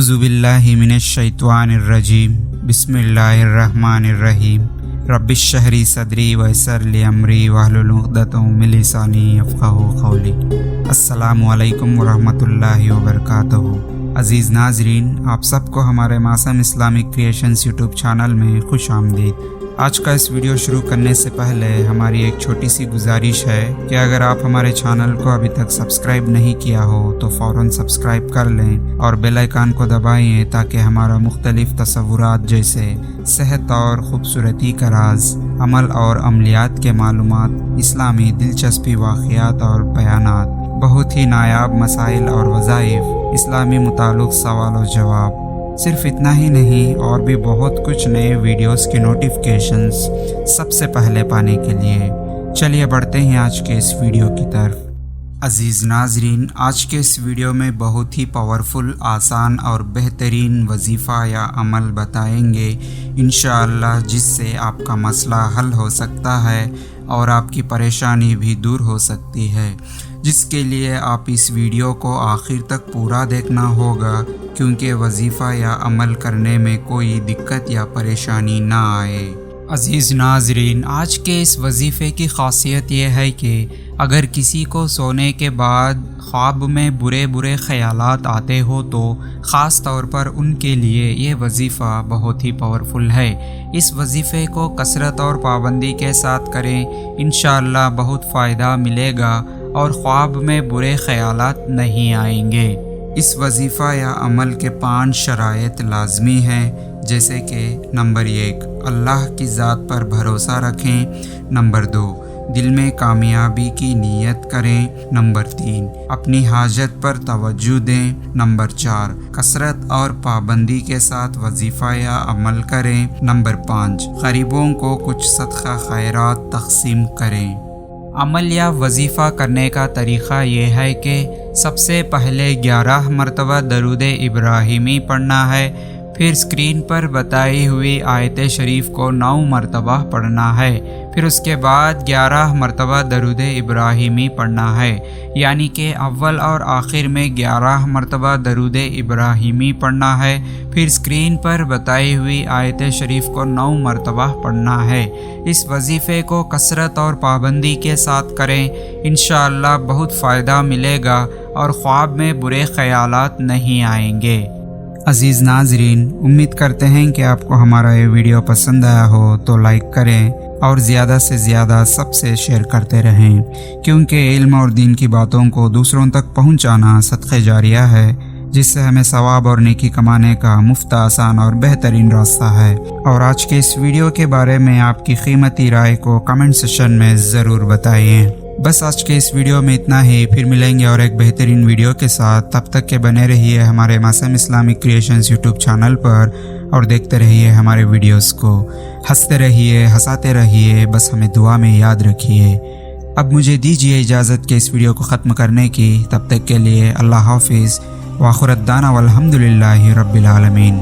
اعوذ باللہ من الشیطان الرجیم بسم اللہ الرحمن الرحیم رب اشرح لی صدری ویسر لی امری واحلل عقدۃ من لسانی یفقہوا قولی۔ السلام علیکم ورحمۃ اللہ وبرکاتہ۔ عزیز ناظرین، آپ سب کو ہمارے معصوم اسلامک کریشنز یوٹیوب چینل میں خوش آمدید۔ آج کا اس ویڈیو شروع کرنے سے پہلے ہماری ایک چھوٹی سی گزارش ہے کہ اگر آپ ہمارے چینل کو ابھی تک سبسکرائب نہیں کیا ہو تو فوراً سبسکرائب کر لیں اور بیل آئیکن کو دبائیں تاکہ ہمارا مختلف تصورات جیسے صحت اور خوبصورتی کا راز، عمل اور عملیات کے معلومات، اسلامی دلچسپی واقعات اور بیانات، بہت ہی نایاب مسائل اور وظائف، اسلامی متعلق سوال و جواب، صرف اتنا ہی نہیں اور بھی بہت کچھ نئے ویڈیوز کے نوٹیفیکیشنز سب سے پہلے پانے کے لیے چلیے بڑھتے ہیں آج کے اس ویڈیو کی طرف۔ عزیز ناظرین، آج کے اس ویڈیو میں بہت ہی پاورفل، آسان اور بہترین وظیفہ یا عمل بتائیں گے انشاءاللہ، جس سے آپ کا مسئلہ حل ہو سکتا ہے اور آپ کی پریشانی بھی دور ہو سکتی ہے، جس کے لیے آپ اس ویڈیو کو آخر تک پورا دیکھنا ہوگا کیونکہ وظیفہ یا عمل کرنے میں کوئی دقت یا پریشانی نہ آئے۔ عزیز ناظرین، آج کے اس وظیفے کی خاصیت یہ ہے کہ اگر کسی کو سونے کے بعد خواب میں برے خیالات آتے ہو تو خاص طور پر ان کے لیے یہ وظیفہ بہت ہی پاورفل ہے۔ اس وظیفے کو کثرت اور پابندی کے ساتھ کریں، انشاءاللہ بہت فائدہ ملے گا اور خواب میں برے خیالات نہیں آئیں گے۔ اس وظیفہ یا عمل کے 5 شرائط لازمی ہیں، جیسے کہ نمبر 1، اللہ کی ذات پر بھروسہ رکھیں۔ نمبر 2، دل میں کامیابی کی نیت کریں۔ نمبر 3، اپنی حاجت پر توجہ دیں۔ نمبر 4، کثرت اور پابندی کے ساتھ وظیفہ یا عمل کریں۔ نمبر 5، غریبوں کو کچھ صدقہ خیرات تقسیم کریں۔ عمل یا وظیفہ کرنے کا طریقہ یہ ہے کہ سب سے پہلے 11 مرتبہ درود ابراہیمی پڑھنا ہے، پھر اسکرین پر بتائی ہوئی آیت شریف کو 9 مرتبہ پڑھنا ہے، پھر اس کے بعد 11 مرتبہ درود ابراہیمی پڑھنا ہے، یعنی کہ اول اور آخر میں 11 مرتبہ درود ابراہیمی پڑھنا ہے، پھر اسکرین پر بتائی ہوئی آیت شریف کو 9 مرتبہ پڑھنا ہے۔ اس وظیفے کو کثرت اور پابندی کے ساتھ کریں، انشاءاللہ بہت فائدہ ملے گا اور خواب میں برے خیالات نہیں آئیں گے۔ عزیز ناظرین، امید کرتے ہیں کہ آپ کو ہمارا یہ ویڈیو پسند آیا ہو تو لائک کریں اور زیادہ سے زیادہ سب سے شیئر کرتے رہیں، کیونکہ علم اور دین کی باتوں کو دوسروں تک پہنچانا صدقہ جاریہ ہے، جس سے ہمیں ثواب اور نیکی کمانے کا مفت، آسان اور بہترین راستہ ہے۔ اور آج کے اس ویڈیو کے بارے میں آپ کی قیمتی رائے کو کمنٹ سیکشن میں ضرور بتائیں۔ بس آج کے اس ویڈیو میں اتنا ہی، پھر ملیں گے اور ایک بہترین ویڈیو کے ساتھ۔ تب تک کے بنے رہیے ہمارے معصوم اسلامک کریشنز یوٹیوب چینل پر اور دیکھتے رہیے ہمارے ویڈیوز کو، ہنستے رہیے، ہنساتے رہیے، بس ہمیں دعا میں یاد رکھیے۔ اب مجھے دیجیے اجازت کہ اس ویڈیو کو ختم کرنے کی، تب تک کے لیے اللہ حافظ، وآخر دعوانا والحمدللہ رب العالمین۔